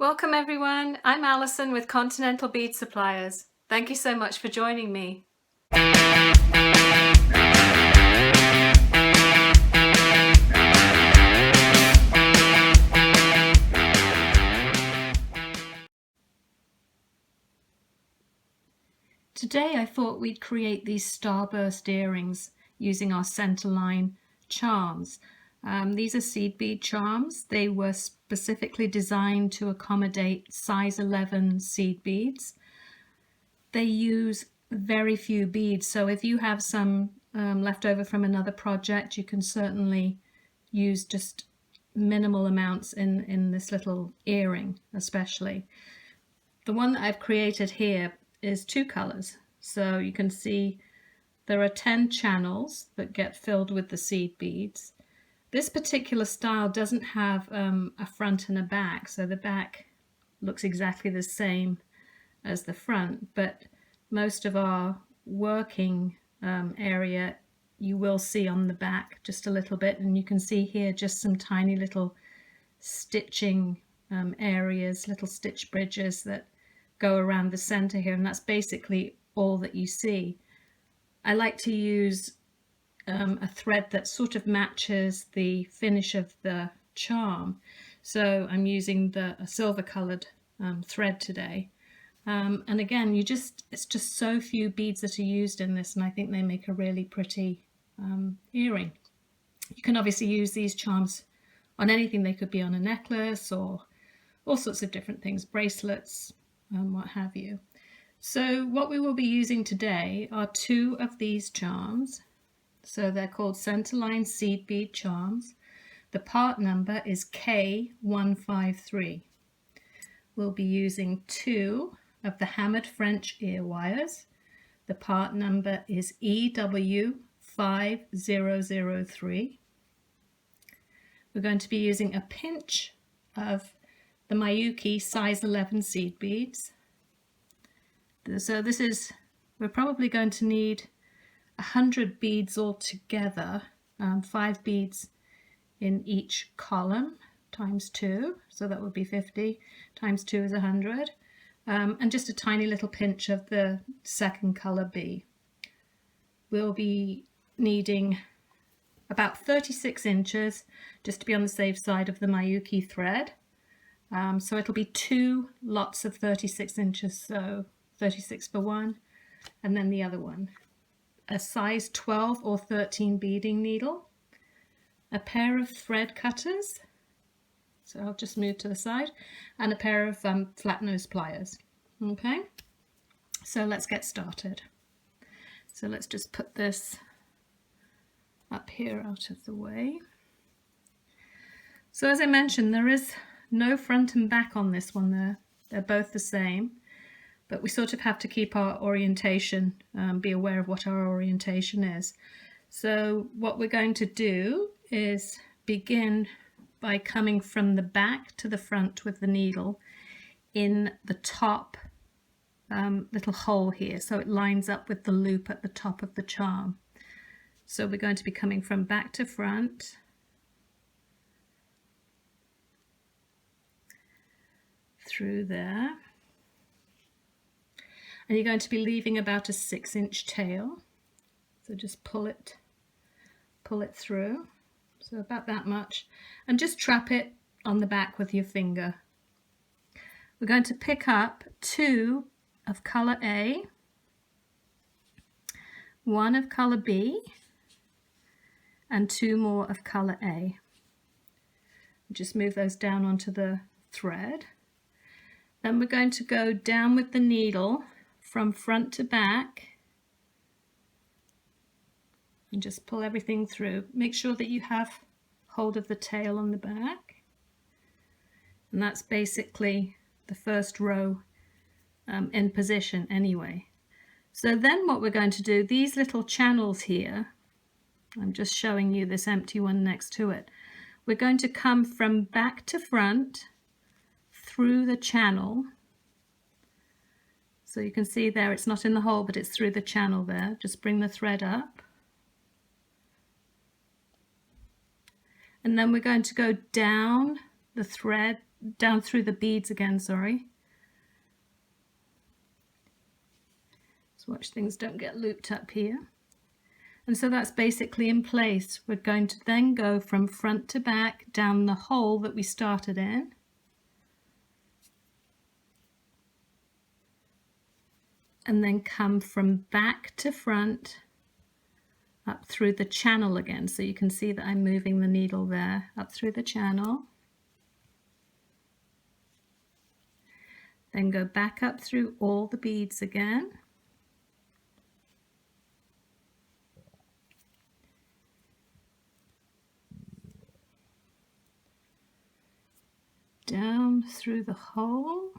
Welcome everyone, I'm Alison with Continental Bead Suppliers. Thank you so much for joining me. Today I thought we'd create these Starburst earrings using our Centerline charms. These are seed bead charms. They were specifically designed to accommodate size 11 seed beads. They use very few beads, so if you have some left over from another project, you can certainly use just minimal amounts in this little earring especially. The one that I've created here is two colors, so you can see there are 10 channels that get filled with the seed beads. This particular style doesn't have a front and a back, so the back looks exactly the same as the front, but most of our working area you will see on the back just a little bit, and you can see here just some tiny little stitching areas, little stitch bridges that go around the center here, and that's basically all that you see. I like to use a thread that sort of matches the finish of the charm, so I'm using a silver colored thread today. And again, it's just so few beads that are used in this, and I think they make a really pretty earring. You can obviously use these charms on anything. They could be on a necklace or all sorts of different things, bracelets, what have you. So what we will be using today are two of these charms. So they're called Centerline Seed Bead Charms. The part number is K153. We'll be using two of the hammered French ear wires. The part number is EW5003. We're going to be using a pinch of the Miyuki size 11 seed beads. So we're probably going to need 100 beads altogether, 5 beads in each column times 2, so that would be 50, times 2 is 100, and just a tiny little pinch of the second color B. We'll be needing about 36 inches just to be on the safe side of the Miyuki thread. So it'll be 2 lots of 36 inches, so 36 for one, and then the other one. A size 12 or 13 beading needle, a pair of thread cutters, so I'll just move to the side, and a pair of flat nose pliers. Okay, so let's get started. So let's just put this up here out of the way. So as I mentioned, there is no front and back on this one. They're both the same, but we sort of have to keep our orientation, be aware of what our orientation is. So what we're going to do is begin by coming from the back to the front with the needle in the top little hole here, so it lines up with the loop at the top of the charm. So we're going to be coming from back to front, through there, and you're going to be leaving about a 6-inch tail, so just pull it through, so about that much, and just trap it on the back with your finger. We're going to pick up 2 of color A, 1 of color B, and 2 more of color A. Just move those down onto the thread. Then we're going to go down with the needle from front to back and just pull everything through. Make sure that you have hold of the tail on the back, and that's basically the first row in position anyway. So then what we're going to do, these little channels here, I'm just showing you this empty one next to it, we're going to come from back to front through the channel. So you can see there it's not in the hole, but it's through the channel there. Just bring the thread up, and then we're going to go down the thread down through the beads again, sorry. Let's watch things don't get looped up here. And so that's basically in place. We're going to then go from front to back down the hole that we started in. And then come from back to front up through the channel again. So you can see that I'm moving the needle there up through the channel. Then go back up through all the beads again. Down through the hole.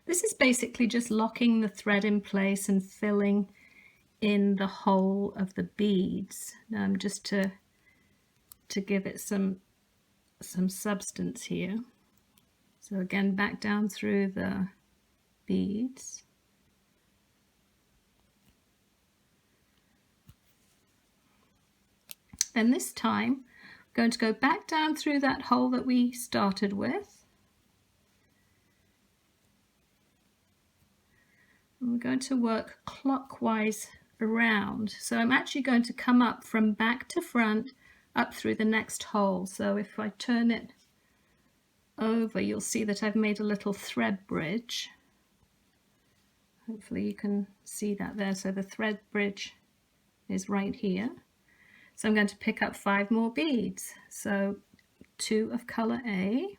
This is basically just locking the thread in place and filling in the hole of the beads. Just to give it some substance here. So again, back down through the beads. And this time, I'm going to go back down through that hole that we started with. And we're going to work clockwise around. So I'm actually going to come up from back to front up through the next hole. So if I turn it over, you'll see that I've made a little thread bridge. Hopefully you can see that there. So the thread bridge is right here. So I'm going to pick up 5 more beads. So 2 of color A,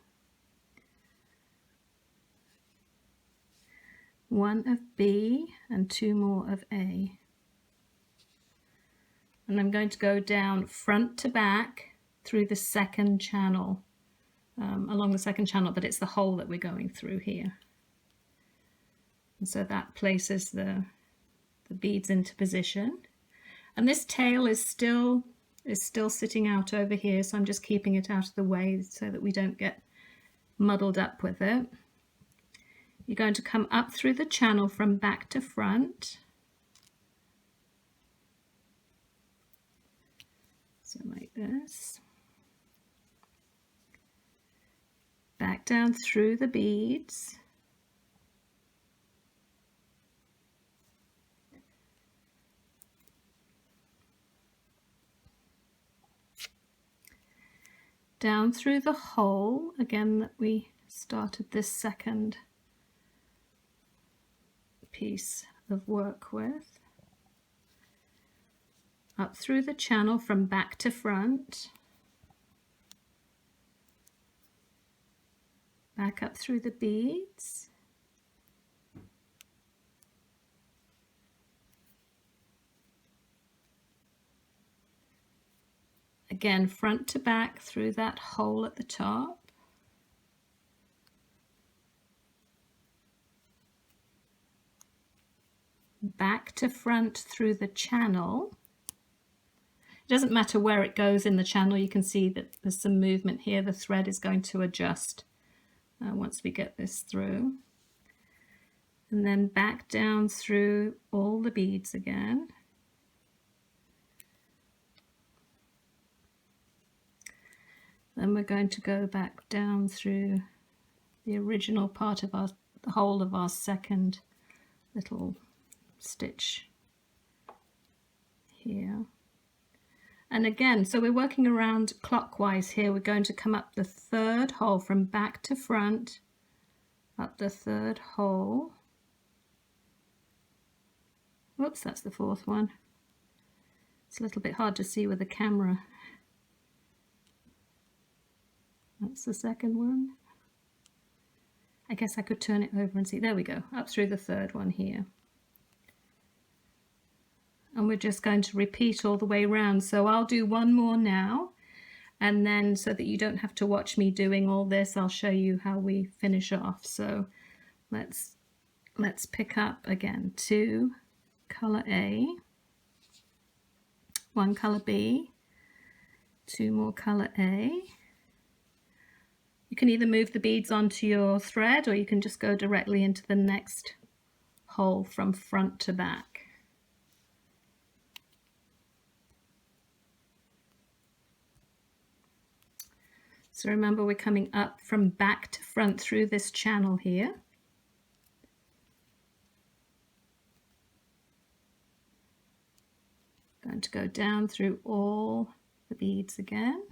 1 of B, and 2 more of A. And I'm going to go down front to back through the second channel, along the second channel, but it's the hole that we're going through here. And so that places the beads into position. And this tail is still sitting out over here, so I'm just keeping it out of the way so that we don't get muddled up with it. You're going to come up through the channel from back to front. So like this. Back down through the beads. Down through the hole again that we started this second piece of work with. Up through the channel from back to front. Back up through the beads. Again, front to back through that hole at the top. Back to front through the channel. It doesn't matter where it goes in the channel, you can see that there's some movement here. The thread is going to adjust once we get this through. And then back down through all the beads again. Then we're going to go back down through the original part of the whole of our second little stitch here. And again, so we're working around clockwise here. We're going to come up the third hole from back to front, up the third hole. Whoops, that's the fourth one. It's a little bit hard to see with the camera. That's the second one. I guess I could turn it over and see. There we go, up through the third one here. And we're just going to repeat all the way around. So I'll do one more now, and then so that you don't have to watch me doing all this, I'll show you how we finish off. So let's pick up again 2 color A, 1 color B, 2 more color A. You can either move the beads onto your thread, or you can just go directly into the next hole from front to back. So remember, we're coming up from back to front through this channel here. Going to go down through all the beads again.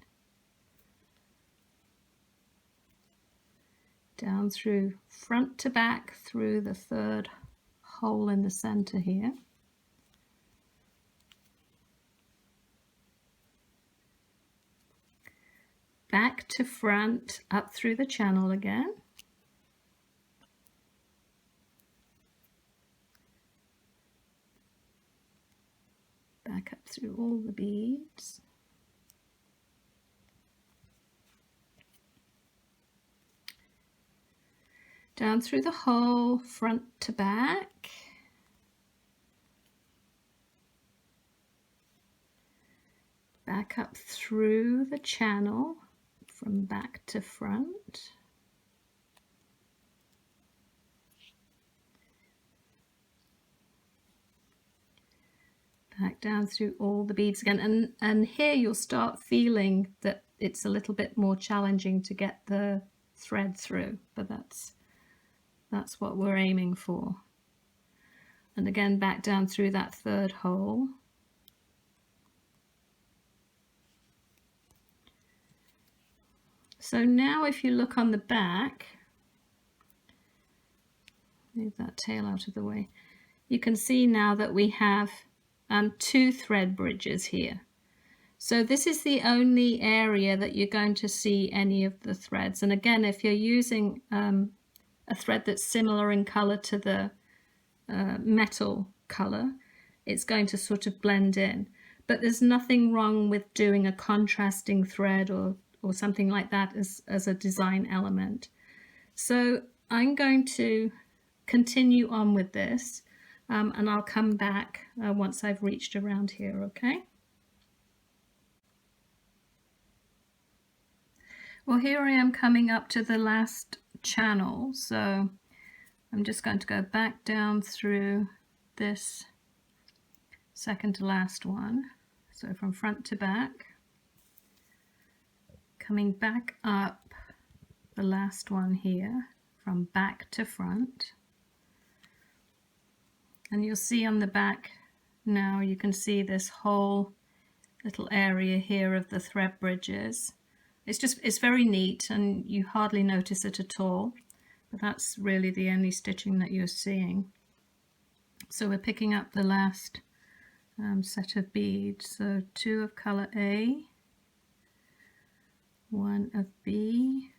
Down through front to back through the third hole in the center here. Back to front, up through the channel again. Back up through all the beads. Down through the hole, front to back. Back up through the channel from back to front. Back down through all the beads again, and here you'll start feeling that it's a little bit more challenging to get the thread through, but that's what we're aiming for. And again, back down through that third hole. So now if you look on the back, move that tail out of the way, you can see now that we have 2 thread bridges here. So this is the only area that you're going to see any of the threads. And again, if you're using a thread that's similar in color to the metal color, it's going to sort of blend in. But there's nothing wrong with doing a contrasting thread or something like that as a design element. So I'm going to continue on with this, and I'll come back once I've reached around here, okay? Well, here I am coming up to the last channel, so I'm just going to go back down through this second to last one. So from front to back, coming back up the last one here from back to front. And you'll see on the back now, you can see this whole little area here of the thread bridges. It's very neat and you hardly notice it at all, but that's really the only stitching that you're seeing. So we're picking up the last set of beads. So 2 of color A, 1 of B,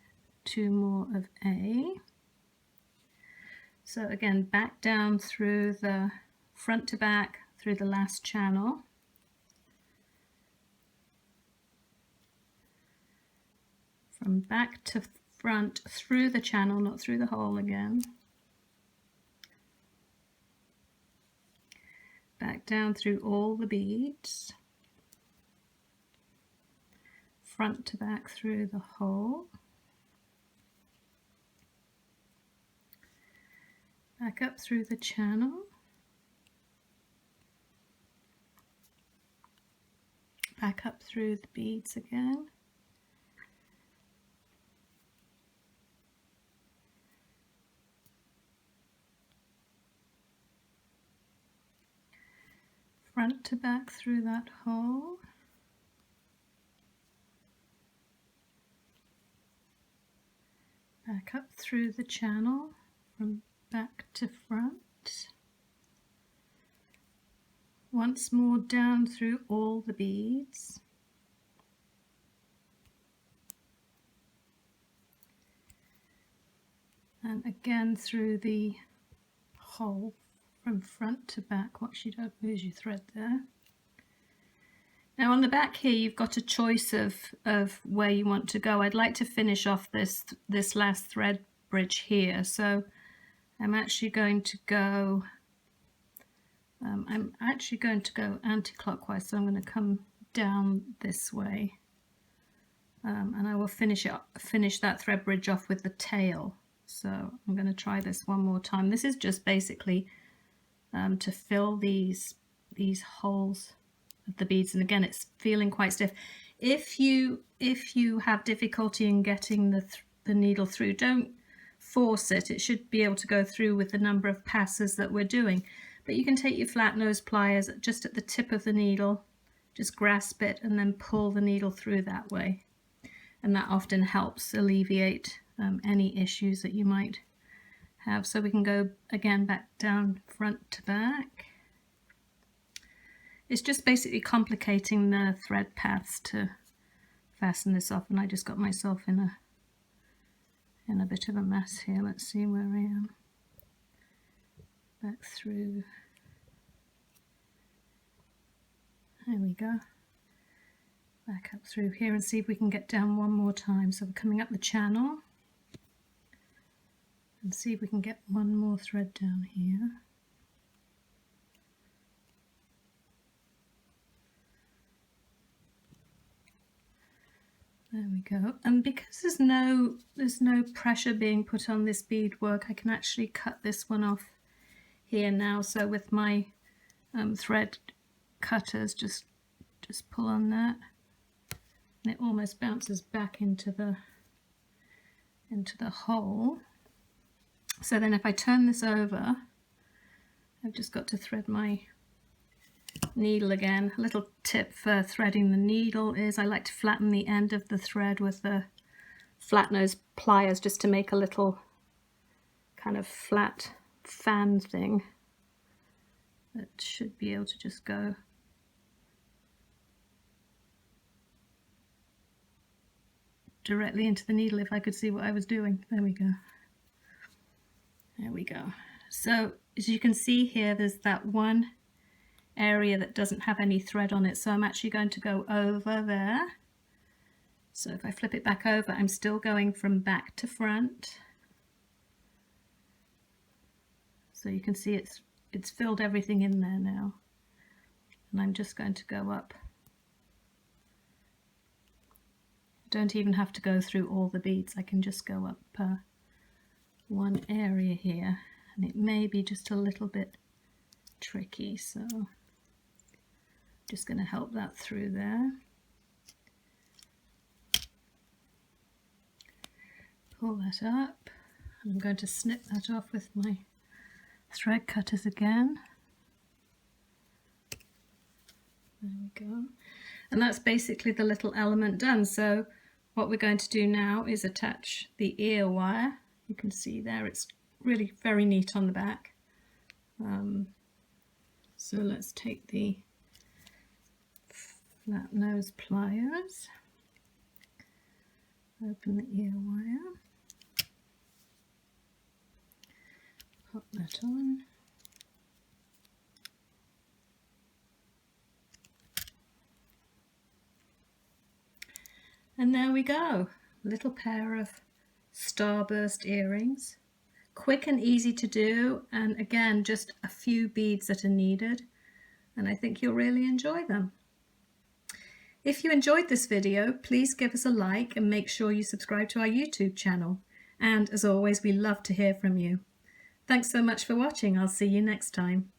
2 more of A. So again, back down through the front to back through the last channel. From back to front through the channel, not through the hole again. Back down through all the beads. Front to back through the hole. Back up through the channel. Back up through the beads again. Front to back through that hole. Back up through the channel from back to front. Once more down through all the beads. And again through the hole from front to back. Watch you don't lose your thread there. Now on the back here you've got a choice of where you want to go. I'd like to finish off this last thread bridge here, so I'm actually going to go anti-clockwise, so I'm going to come down this way, and I will finish that thread bridge off with the tail. So I'm going to try this one more time. This is just basically to fill these holes of the beads, and again it's feeling quite stiff. If you if you have difficulty in getting the needle through, don't force it. It should be able to go through with the number of passes that we're doing. But you can take your flat nose pliers just at the tip of the needle, just grasp it and then pull the needle through that way. And that often helps alleviate any issues that you might have. So we can go again back down front to back. It's just basically complicating the thread paths to fasten this off, and I just got myself in a bit of a mess here. Let's see where I am. Back through. There we go. Back up through here and see if we can get down one more time. So we're coming up the channel and see if we can get one more thread down here. There we go. And because there's no pressure being put on this beadwork, I can actually cut this one off here now. So with my thread cutters, just pull on that, and it almost bounces back into the hole. So then if I turn this over, I've just got to thread my needle again. A little tip for threading the needle is I like to flatten the end of the thread with the flat nose pliers just to make a little kind of flat fan thing that should be able to just go directly into the needle if I could see what I was doing. There we go. There we go. So as you can see here, there's that one area that doesn't have any thread on it, so I'm actually going to go over there. So if I flip it back over, I'm still going from back to front. So you can see it's filled everything in there now, and I'm just going to go up. Don't even have to go through all the beads, I can just go up one area here, and it may be just a little bit tricky, so just going to help that through there. Pull that up. I'm going to snip that off with my thread cutters again. There we go. And that's basically the little element done. So what we're going to do now is attach the ear wire. You can see there it's really very neat on the back. So let's take the flat nose pliers, open the ear wire, pop that on, and there we go, a little pair of Starburst earrings. Quick and easy to do, and again just a few beads that are needed, and I think you'll really enjoy them. If you enjoyed this video, please give us a like and make sure you subscribe to our YouTube channel, and as always we love to hear from you. Thanks so much for watching. I'll see you next time.